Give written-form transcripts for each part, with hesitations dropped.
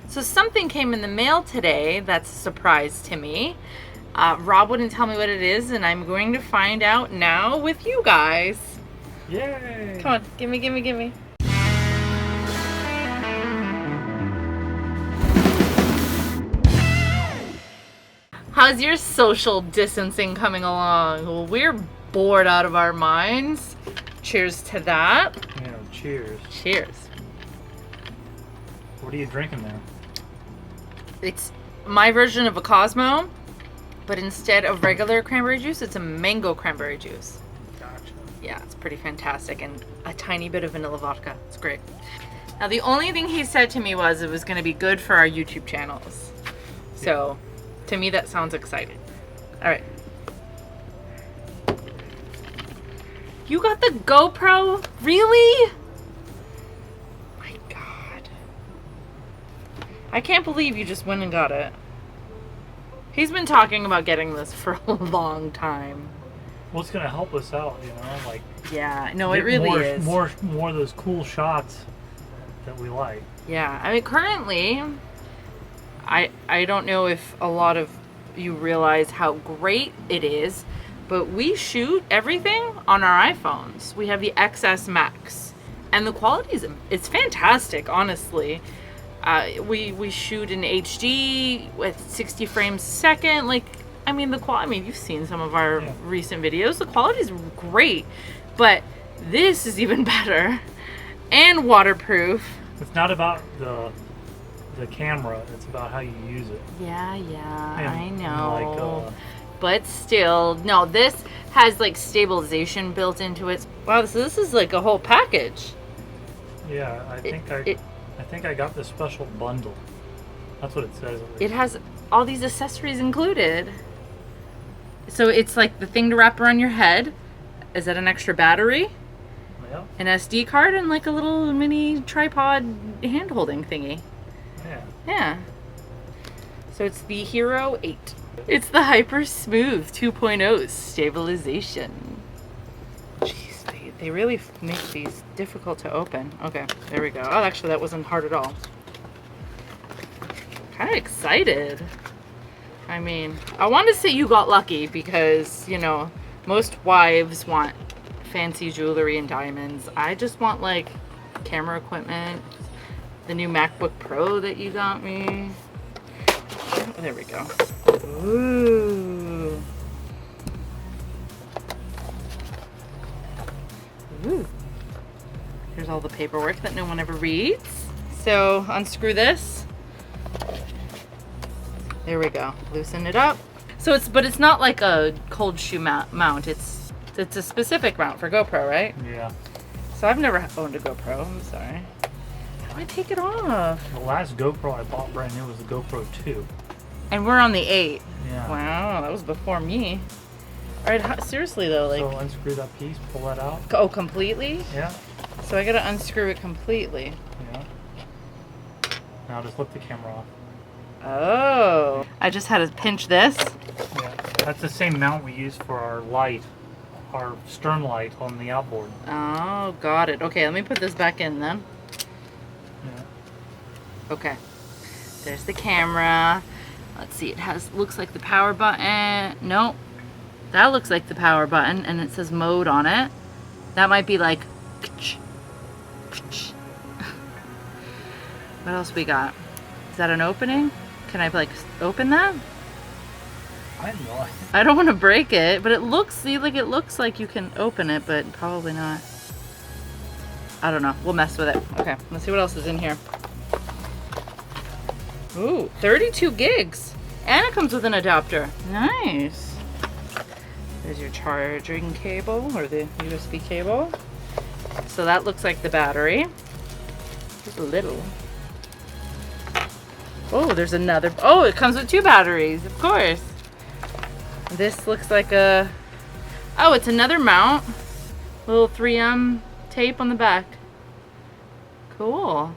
So something came in the mail today that's a surprise to me. Rob wouldn't tell me what it is, and I'm going to find out now with you guys. Yay! Come on, gimme. How's your social distancing coming along? Well, we're bored out of our minds. Cheers to that. Yeah, cheers. Cheers. What are you drinking there? It's my version of a Cosmo, but instead of regular cranberry juice, it's a mango cranberry juice. Gotcha. Yeah, it's pretty fantastic, and a tiny bit of vanilla vodka. It's great. Now, the only thing he said to me was it was going to be good for our YouTube channels. So, to me, that sounds exciting. All right. You got the GoPro? Really? My God. I can't believe you just went and got it. He's been talking about getting this for a long time. Well, it's gonna help us out, you know, like. Yeah, no, it really is. More of those cool shots that we like. Yeah, I mean, currently, I don't know if a lot of you realize how great it is, but we shoot everything on our iPhones. We have the XS Max, and the quality it's fantastic, honestly. We shoot in HD with 60 frames a second. Like, I mean, you've seen some of our recent videos. The quality is great, but this is even better and waterproof. It's not about the camera, it's about how you use it. Yeah, And I know. like, but still, no, this has like stabilization built into it. Wow, so this is like a whole package. Yeah, I think I got the special bundle. That's what it says. At least. It has all these accessories included. So it's like the thing to wrap around your head. Is that an extra battery? Yeah. An SD card and like a little mini tripod hand holding thingy. Yeah. Yeah. So it's the Hero 8. It's the Hyper Smooth 2.0 stabilization. Jeez, they really make these difficult to open. Okay, there we go. Oh, actually, that wasn't hard at all. Kind of excited. I mean, I want to say you got lucky because, you know, most wives want fancy jewelry and diamonds. I just want, like, camera equipment. The new MacBook Pro that you got me. Oh, there we go. Ooh. Ooh. Here's all the paperwork that no one ever reads. So unscrew this. There we go. Loosen it up. So but it's not like a cold shoe mount. It's a specific mount for GoPro, right? Yeah. So I've never owned a GoPro. I'm sorry. How do I take it off? The last GoPro I bought brand new was the GoPro 2. And we're on the 8. Yeah. Wow, that was before me. All right, seriously though, like. So unscrew that piece, pull that out. Oh, completely? Yeah. So I gotta unscrew it completely. Yeah. Now just lift the camera off. Oh. I just had to pinch this. Yeah. That's the same mount we use for our light, our stern light on the outboard. Oh, got it. Okay, let me put this back in then. Yeah. Okay. There's the camera. Let's see, looks like the power button. Nope. That looks like the power button, and it says mode on it. That might be like. What else we got? Is that an opening? Can I like open that? I have no idea. I don't want to break it, but it looks like you can open it, but probably not. I don't know. We'll mess with it. Okay, let's see what else is in here. Ooh, 32 gigs. And it comes with an adapter. Nice. There's your charging cable, or the USB cable. So that looks like the battery. Just a little. Oh, there's another. Oh, it comes with 2 batteries, of course. This looks like a. Oh, it's another mount. Little 3M tape on the back. Cool.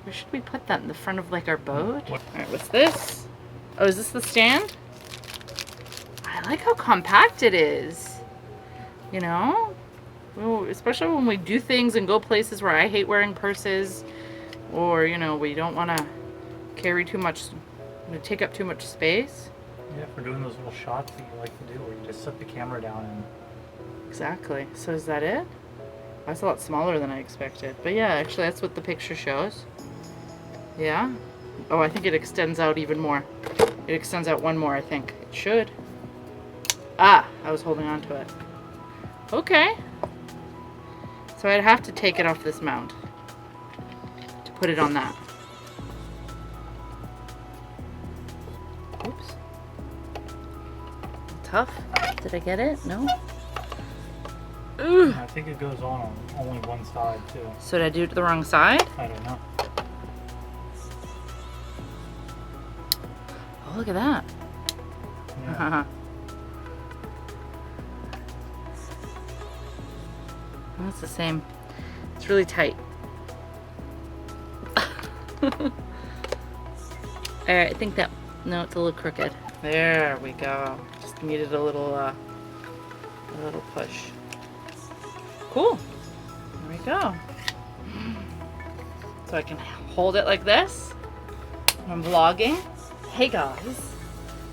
Where should we put that? In the front of like our boat? Alright, what's this? Oh, is this the stand? I like how compact it is. You know? Well, especially when we do things and go places where I hate wearing purses. Or, you know, we don't want to carry too much, would it take up too much space? Yeah, for doing those little shots that you like to do, where you just set the camera down and... Exactly. So is that it? That's a lot smaller than I expected. But yeah, actually that's what the picture shows. Yeah. Oh, I think it extends out even more. It extends out one more, I think. It should. Ah, I was holding on to it. Okay. So I'd have to take it off this mount to put it on that. Oops. Tough. Did I get it? No? Ugh. I think it goes on only one side, too. So did I do it to the wrong side? I don't know. Oh, look at that. Yeah. Well, it's the same. It's really tight. Alright, I think that... No, it's a little crooked. There we go. Just needed a little push. Cool. There we go. So I can hold it like this when I'm vlogging. Hey guys.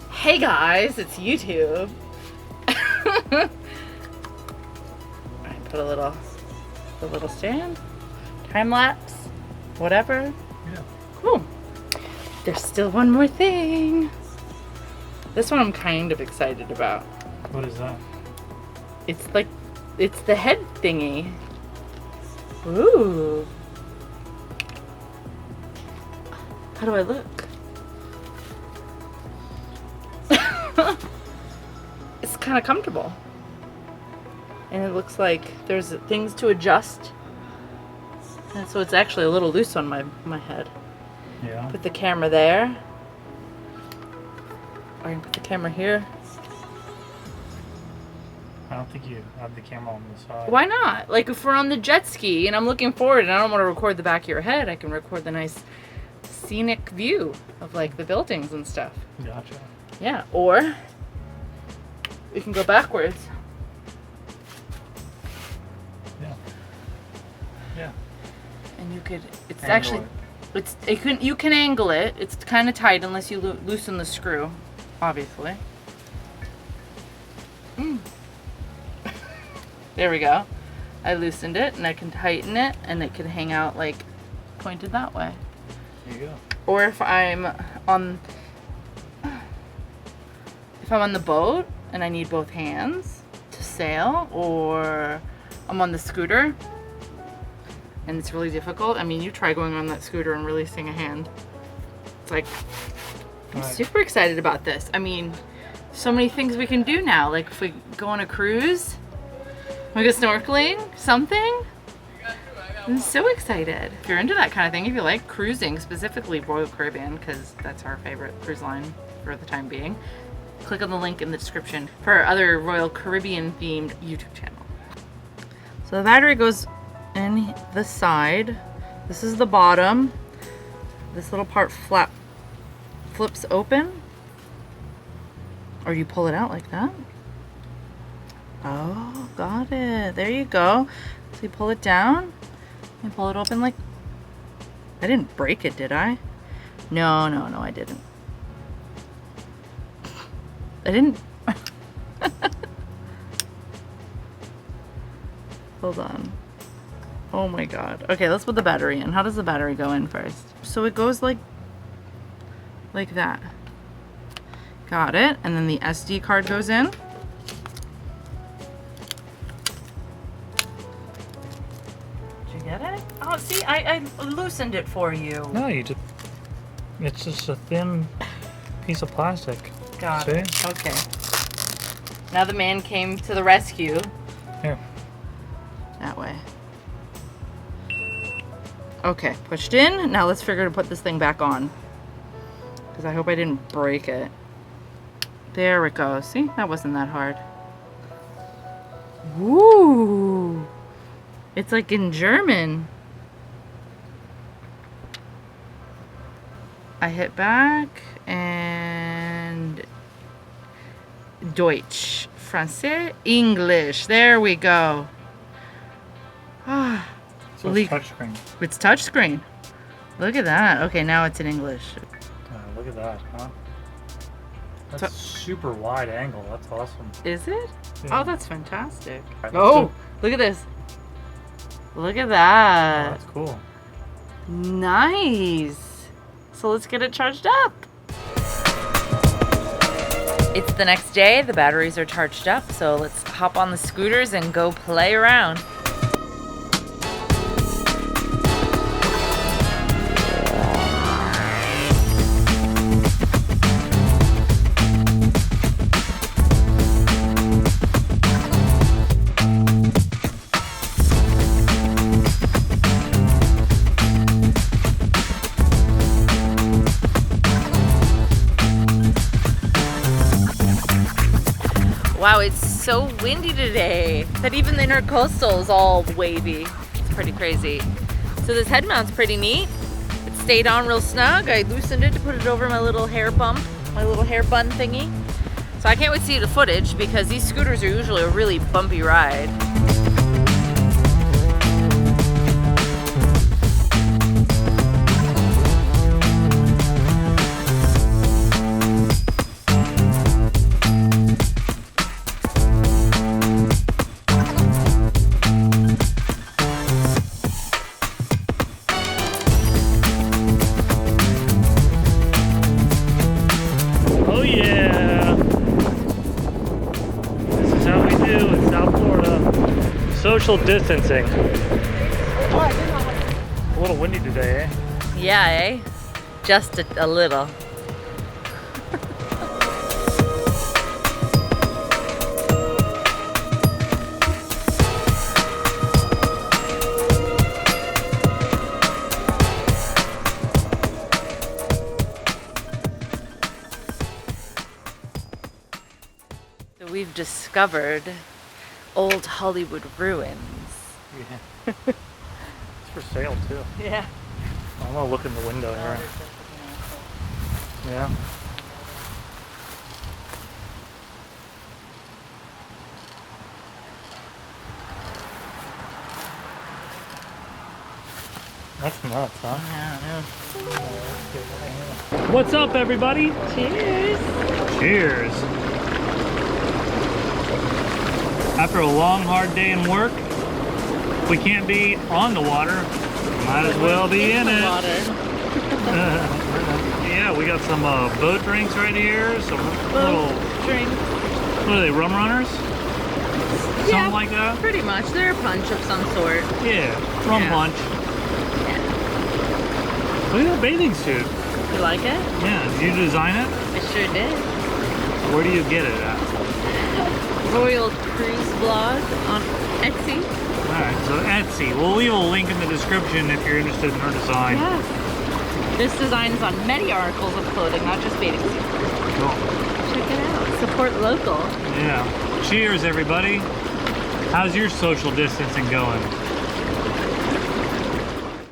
Hey guys, it's YouTube. Alright, put a little stand. Time lapse. Whatever. Yeah. Cool. There's still one more thing. This one I'm kind of excited about. What is that? It's the head thingy. Ooh. How do I look? It's kind of comfortable. And it looks like there's things to adjust. And so it's actually a little loose on my head. Yeah. Put the camera there. Or I can put the camera here. I don't think you have the camera on the side. Why not? Like if we're on the jet ski and I'm looking forward and I don't want to record the back of your head, I can record the nice scenic view of like the buildings and stuff. Gotcha. Yeah, or we can go backwards. Yeah. Yeah. And you could, it's Angle actually, you can angle it. It's kind of tight unless you loosen the screw, obviously. There we go. I loosened it and I can tighten it and it can hang out like pointed that way. There you go. Or if I'm on the boat and I need both hands to sail, or I'm on the scooter and it's really difficult. I mean, you try going on that scooter and releasing a hand. It's like, I'm super excited about this. I mean, so many things we can do now. Like if we go on a cruise, we go snorkeling, something. I'm so excited. If you're into that kind of thing, if you like cruising, specifically Royal Caribbean, because that's our favorite cruise line for the time being, click on the link in the description for our other Royal Caribbean themed YouTube channel. So the battery goes in the side. This is the bottom. This little part flips open. Or you pull it out like that. Oh, got it. There you go. So you pull it down and pull it open like... I didn't break it, did I? No, I didn't. I didn't... Hold on. Oh my god. Okay, let's put the battery in. How does the battery go in first? So it goes like that. Got it. And then the SD card goes in. Did you get it? Oh, see, I loosened it for you. No, it's just a thin piece of plastic. Got it. Okay. Now the man came to the rescue. Here. That way. Okay, pushed in. Now let's figure to put this thing back on. Because I hope I didn't break it. There it goes. See? That wasn't that hard. Woo! It's like in German. I hit back and Deutsch, Francais, English. There we go. Ah, so it's touchscreen. It's touchscreen. Look at that. Okay, now it's in English. look at that, huh? That's super wide angle. That's awesome. Is it? Yeah. Oh, that's fantastic. Right, Oh, look at this. Look at that. Oh, that's cool. Nice. So let's get it charged up. It's the next day. The batteries are charged up. So let's hop on the scooters and go play around. Wow, it's so windy today that even the intercoastal is all wavy. It's pretty crazy. So this head mount's pretty neat. It stayed on real snug. I loosened it to put it over my little hair bump, my little hair bun thingy. So I can't wait to see the footage because these scooters are usually a really bumpy ride. Social distancing. A little windy today, eh? Yeah, eh? Just a little. So we've discovered old Hollywood ruins. Yeah. It's for sale too. Yeah. I'm gonna look in the window here. Yeah. That's nuts, huh? Yeah, What's up, everybody? cheers. Cheers. After a long, hard day in work, if we can't be on the water, might as well be in it. Yeah, we got some boat drinks right here. Some little drinks. What are they, rum runners? Something like that? Pretty much. They're a punch of some sort. Yeah, rum punch. Yeah. Look at that bathing suit. You like it? Yeah, did you design it? I sure did. Where do you get it at? Royal Cruise Blog on Etsy. Alright, so Etsy. We'll leave a link in the description if you're interested in her design. Yeah. This design is on many articles of clothing, not just bathing suits. Cool. Check it out. Support local. Yeah. Cheers, everybody. How's your social distancing going?